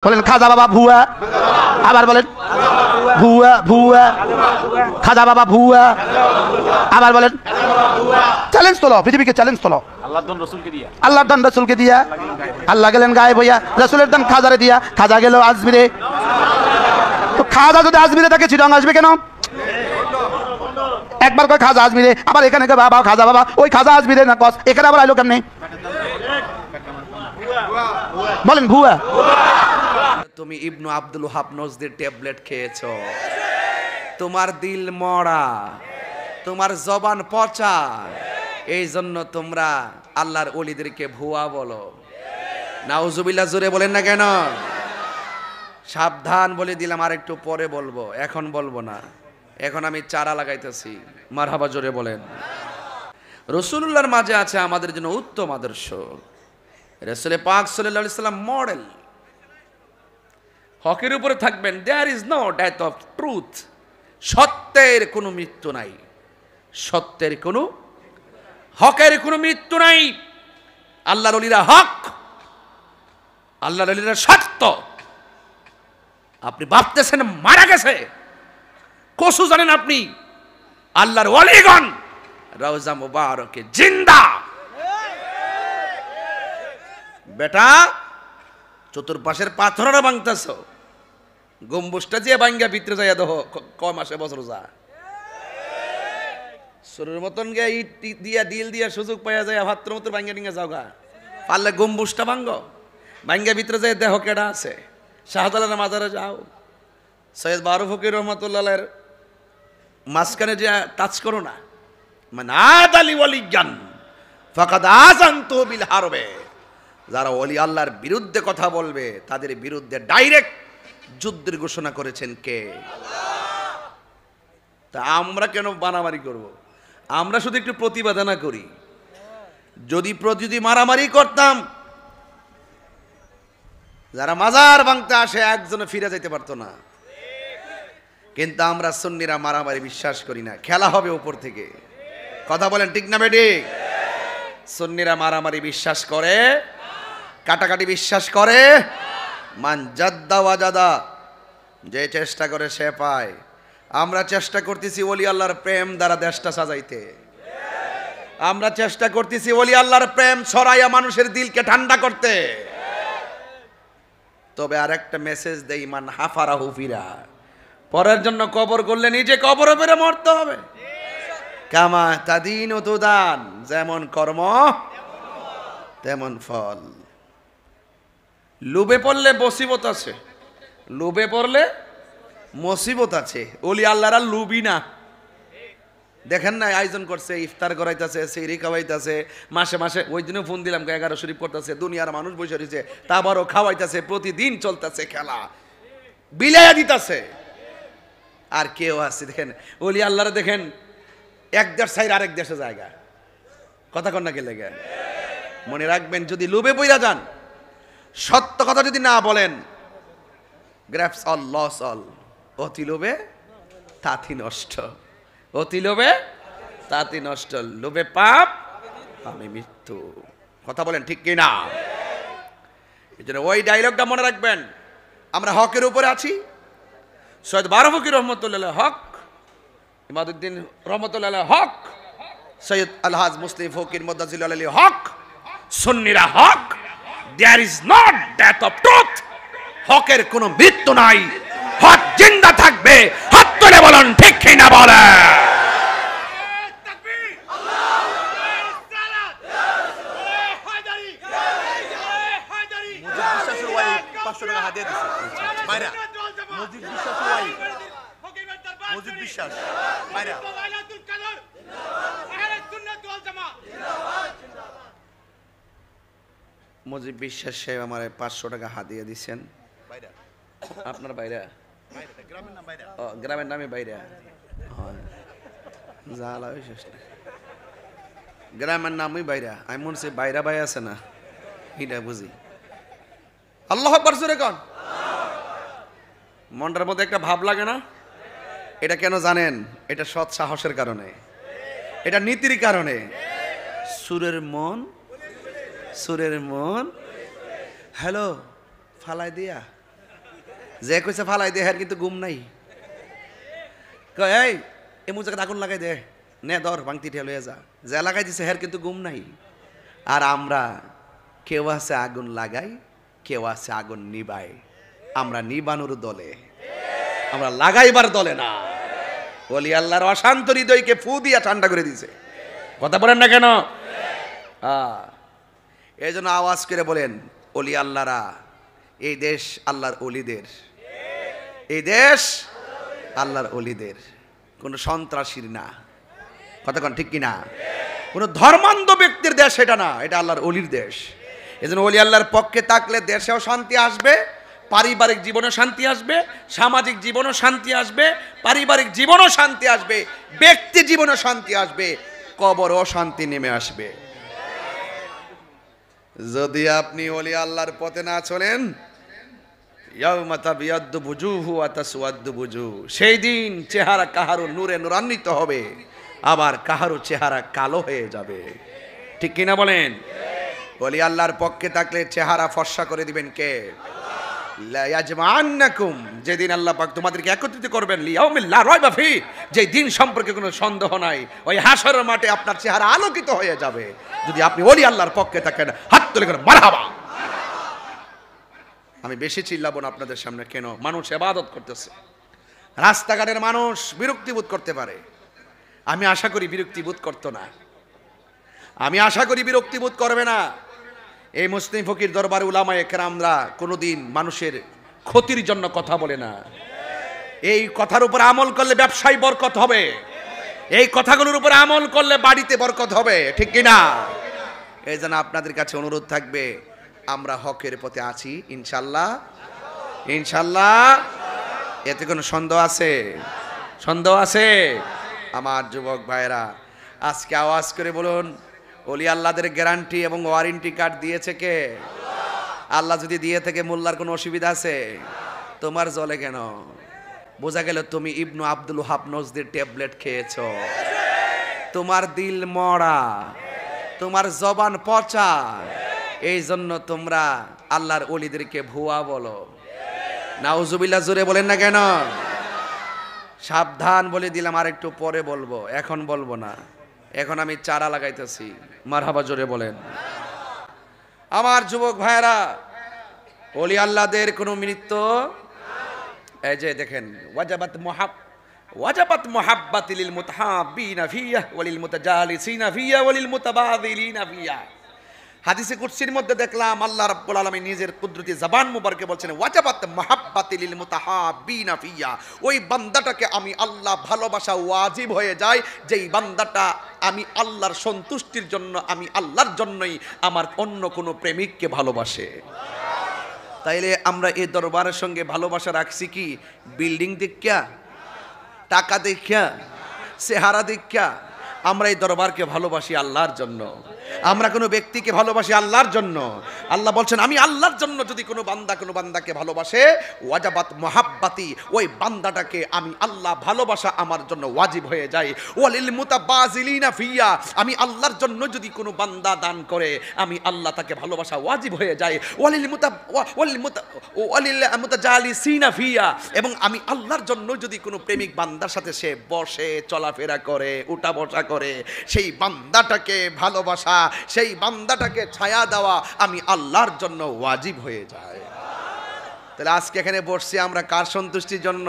বলেন খাজা বাবা ভুয়া, আবার বলেন ভুয়া ভুয়া, খাজা বাবা ভুয়া, আবার বলেন চ্যালেঞ্জ তোলো, পৃথিবীকে চ্যালেঞ্জ তোলো। আল্লাহর দান রসুলকে দিয়া, আল্লাহ গেলেন গায়েব হইয়া, রসুলের দান খাজারে দিয়া, খাজা গেল আজমিরে। তো খাজা যদি আজমিরে থাকে চিটাং আসবে কেন? একবার কয় খাজা আজমিরে, আবার এখানে কয় বাবা খাজা বাবা, ওই খাজা আজমিরে না কস, এখানে আবার আইলো কেমনে? বলেন ভুয়া। তুমি ইবনু আব্দুল ওহাব নজদির ট্যাবলেট খেয়েছো, তোমার দিল মরা, তোমার জবান পচা, এই জন্য তোমরা আল্লাহর ওলিদেরকে ভুয়া বলো। নাউজুবিল্লাহ, জোরে বলেন না কেন? সাবধান বলে দিলাম, আর একটু পরে বলবো, এখন বলবো না, এখন আমি চারা লাগাইতেছি। মারহাবা, জোরে বলেন। রাসূলুল্লাহর মাঝে আছে আমাদের জন্য উত্তম আদর্শ। রাসূল পাক সাল্লাল্লাহু আলাইহি সাল্লাম মডেল। হকের উপরে থাকবেন, there is no death of truth, সত্যের কোনো মৃত্যু নাই, সত্যের কোনো, হকের কোনো মৃত্যু নাই। আল্লাহর ওলিরা হক, আল্লাহর ওলিরা সত্য। আপনি ভাবতেছেন মারা গেছে, কসু জানেন আপনি? আল্লাহর ওলিগণ রওজা মুবারকে জিন্দা। বেটা, চতুর্পাশের পাথররা ভাঙতেছ, গম্বুজটা দিয়ে ভাঙ্গা ভিতরে যাইয়া দেহ, কয় মাসে বছর যা শরীরের মতন গিয়া ইট দিয়া দিল দিয়া সুযোগ পাইয়া যায়, ভাত্র মতো ভাঙ্গা টিঙ্গা যাও গা, পারলে গম্বুজটা ভাঙ্গ, ভাঙ্গা ভিতরে যায় দেহ কেডা আছে। শাহজালালের মাজারে যাও, সৈয়দ বারু ফকির রহমতুল্লাহের মাঝখানে যে টাচ করো না, মানে আদালি ওয়ালিয়ান ফাকাদ আযানতু বিল হারবে। যারা ওলি আল্লাহর বিরুদ্ধে কথা বলবে তাদের বিরুদ্ধে ডাইরেক্ট যুদ্ধের ঘোষণা করেছেন কে? তা আমরা কেন মারামারি করব? আমরা শুধু একটু প্রতিবাদনা করি। যদি মারামারি করতাম, যারা মাজার ভাঙতে আসে একজনে ফিরে যেতে পারতো না। কিন্তু আমরা সুন্নিরা মারামারি বিশ্বাস করি না, খেলা হবে উপর থেকে। কথা বলেন ঠিক না বেঠিক? সুন্নিরা মারামারি বিশ্বাস করে, কাটাকাটি বিশ্বাস করে। মান জাদ্দা ওয়াজাদা, যে চেষ্টা করে সে পায়। আমরা চেষ্টা করতেছি ওলি আল্লাহর প্রেম দ্বারা দেশটা সাজাইতে, আমরা চেষ্টা করতেছি ওলি আল্লাহর প্রেম ছড়াইয়া মানুষের দিলকে ঠান্ডা করতে। তবে আর একটা মেসেজ দেই, মান হাফারা হুফিরা, পরের জন্য কবর করলে নিজে কবরে পেরে মরতে হবে। কামা তাদিন ও তুদান, যেমন কর্ম তেমন ফল। লোভে পড়লে মুসিবত আছে, লোভে পড়লে মুসিবত আছে। ওলি আল্লাহরা লুবি না। দেখেন না, আয়োজন করছে, ইফতার করাইতেছে, সিহরি খাওয়াইতেছে, মাসে মাসে, ওই দিনও ফোন দিলাম 11 শরীফ করতেছে, দুনিয়ার মানুষ বসে রয়েছে, তারপরও খাওয়াইতেছে, প্রতিদিন চলতেছে খেলা, বিলাইয়া দিতেছে। আর কেউ আছে দেখেন, ওলি আল্লাহরা দেখেন এক দেশ ছাইর আরেক দেশে জায়গা, কথা কন্যা কে লেগে। মনে রাখবেন, যদি লোভে পইরা যান, সত্য কথা যদি না বলেন, গ্রাফস অল লস অল। অতি লোভে তাতি নষ্ট, অতি লোভে তাতি নষ্ট, লোভে পাপ আমি মৃত্যু। কথা বলেন ঠিক কি না? এই জন্য ওই ডায়লগটা মনে রাখবেন, আমরা হকের উপরে আছি। সৈয়দ বারু ফকির রহমতুল্লাহ হক, ইমাদউদ্দিন রহমতুল্লাহ হক, সৈয়দ আলহাজ মুসলিম ফকির মুদাজ্জিল আলী হক, সুন্নিরা হক। There is not death of truth, হকের কোনো মৃত্যু নাই, হক জিন্দা থাকবে। হাত তুলে বলুন ঠিক কি না বলে। মুজিব বিশ্বাস সাহেব আমার 500 টাকা হাদিয়া দিচ্ছেন। আপনার বাইরা, গ্রামের নামে বাইরা, গ্রামের নামই বাইরা। আমি মনে হচ্ছে বাইরা ভাই আছে না, এটা বুঝি। আল্লাহু আকবার জোরে কোন। মনটার মধ্যে একটা ভাব লাগে না? এটা কেন জানেন? এটা সৎ সাহসের কারণে, এটা নীতির কারণে। সুরের মন, সুরের মন, হ্যালো ফালাই দিয়া যে কইছে ফালাই দে, হ্যার কিন্তু ঘুম নাই। কয় এই এমন জায়গায় আগুন লাগাই দে, নে ধর ভাঙতি ঠেল হয়ে যা, যে লাগাই দিছে হ্যার কিন্তু ঘুম নাই। আর আমরা কেউ আছে আগুন লাগাই, কেউ আছে আগুন নিবাই। আমরা নিবানোর দলে, আমরা লাগাইবার দলে না। ওলি আল্লাহর অশান্ত হৃদয়কে ফু দিয়া ঠান্ডা করে দিছে। কথা বলেন না কেন? এই জন্য আওয়াজ করে বলেন, ওলি আল্লাহরা, এই দেশ আল্লাহর অলিদের, এই দেশ আল্লাহর অলিদের, কোন সন্ত্রাসীর না। কতক্ষণ ঠিক কিনা? কোন ধর্মান্ধ ব্যক্তির দেশ এটা না, এটা আল্লাহর অলির দেশ। এই জন্য ওলি আল্লাহর পক্ষে থাকলে দেশেও শান্তি আসবে, পারিবারিক জীবনে শান্তি আসবে, সামাজিক জীবনে শান্তি আসবে, পারিবারিক জীবনও শান্তি আসবে, ব্যক্তি জীবনে শান্তি আসবে, কবরও শান্তি নেমে আসবে। যদি আপনি ওলি আল্লাহর পথে না চলেন, ইয়াউমা তাবিয়াদ্দু বুজুহু ওয়া তাসওয়াদ্দু বুজুহ, সেই দিন চেহারা কাহারো নূরে নূরান্বিত হবে, আবার কাহারো চেহারা কালো হয়ে যাবে। ঠিক কিনা বলেন? ওলি আল্লাহর পক্ষে থাকলে চেহারা ফর্সা করে দিবেন কে? লা ইয়াজমাআন্নাকুম, যেদিন আল্লাহ পাক তোমাদেরকে একত্রিত করবেন, লিয়াউমিল লা রায়বা ফি, যে দিন সম্পর্কে কোনো সন্দেহ নাই, ওই হাশরের মাঠে আপনার চেহারা আলোকিত হয়ে যাবে যদি আপনি ওলি আল্লাহর পক্ষে থাকেন। হাত তুলে করে মারহাবা। আমি বেশি চিল্লাবো না আপনাদের সামনে, কেন? মানুষ ইবাদত করতেছে, রাস্তাঘাটের মানুষ বিরক্তিবোধ করতে পারে। আমি আশা করি বিরক্তিবোধ করতো না, আমি আশা করি বিরক্তিবোধ করবে না। এই মুসলিম ফকির দরবারে উলামায়ে কেরামরা কোনোদিন মানুষের ক্ষতির জন্য কথা বলে না। এই কথার উপর আমল করলে ব্যবসায় বরকত হবে, এই কথাগুলোর উপর আমল করলে বাড়িতে বরকত হবে। ঠিক কিনা? এই জন্য আপনাদের কাছে অনুরোধ থাকবে, আমরা হকের পথে আছি ইনশাল্লাহ, ইনশাল্লাহ। এতে কোনো সন্দেহ আছে? সন্দেহ আছে? আমার যুবক ভাইরা, আজকে আওয়াজ করে বলুন, ওলি আল্লাহদের গ্যারান্টি এবং ওয়ারেন্টি কার্ড দিয়েছে কে? আল্লাহ যদি দিয়ে থাকে মোল্লার কোনো অসুবিধা আছে? তোমার জলে কেন? বোঝা গেল তুমি ইবনু আব্দুল ওহাব নজদির ট্যাবলেট খেয়েছো। তোমার দিল মরা, তোমার জবান পচা, এই জন্য তোমরা আল্লাহর ওলিদেরকে ভুয়া বলো। নাউজুবিল্লাহ, জোরে বলেন না কেন? সাবধান বলে দিলাম, আর একটু পরে বলবো, এখন বলবো না। এখন আমি চারা লাগাইতেছি। মারহাবা, জোরে বলেন। আমার যুবক ভাইরা, ওলি আল্লাহদের কোনো মৃত্যু, এই যে দেখেন, ওয়াজাবাত মুহাব্বাতি লিল মুতাহাব্বিনা ফিয়া ওয়া লিল মুতাজালিসিনা ফিয়া ওয়া লিল মুতাবাযিলিনা ফিয়া। হাদিসে কুদসির মধ্যে দেখলাম আল্লাহ রাব্বুল আলামিন নিজের কুদরতি জবান মুবারকে বলছেন, ওয়াজাবাত মুহাব্বাতি লিল মুতাহাব্বিনা ফিয়া, ওই বান্দাটাকে আমি আল্লাহ ভালোবাসা ওয়াজিব হয়ে যায়, যেই বান্দাটা আমি আল্লাহর সন্তুষ্টির জন্য, আমি আল্লাহর জন্যই আমার অন্য কোনো প্রেমিককে ভালোবাসে। তাইলে আমরা এই দরবারের সঙ্গে ভালোবাসা রাখছি কি বিল্ডিং দেখা, টাকা দেখা, চেহারা দেখা? আমরা এই দরবারকে ভালোবাসি আল্লাহর জন্য, আমরা কোনো ব্যক্তিকে ভালোবাসি আল্লাহর জন্য। আল্লাহ বলছেন, আমি আল্লাহর জন্য যদি কোনো বান্দাকে ভালোবাসে, ওয়াজাবাত মুহাব্বাতি, ওই বান্দাটাকে আমি আল্লাহ ভালোবাসা আমার জন্য ওয়াজিব হয়ে যায়। ওয়ালিল মুতাবাযিলিনা ফিয়া, আমি আল্লাহর জন্য যদি কোনো বান্দা দান করে, আমি আল্লাহ তাকে ভালোবাসা ওয়াজিব হয়ে যায়। ওয়ালিল মুতাজালিসিনা ফিয়া, এবং আমি আল্লাহর জন্য যদি কোনো প্রেমিক বান্দার সাথে সে বসে চলাফেরা করে, উঠা বসা করে, সেই বান্দাটাকে ভালোবাসা, সেই বান্দাটাকে ছায়া দেওয়া আমি আল্লাহর জন্য ওয়াজিব হয়ে যায়। তাহলে আজকে এখানে বসছি আমরা কার সন্তুষ্টির জন্য?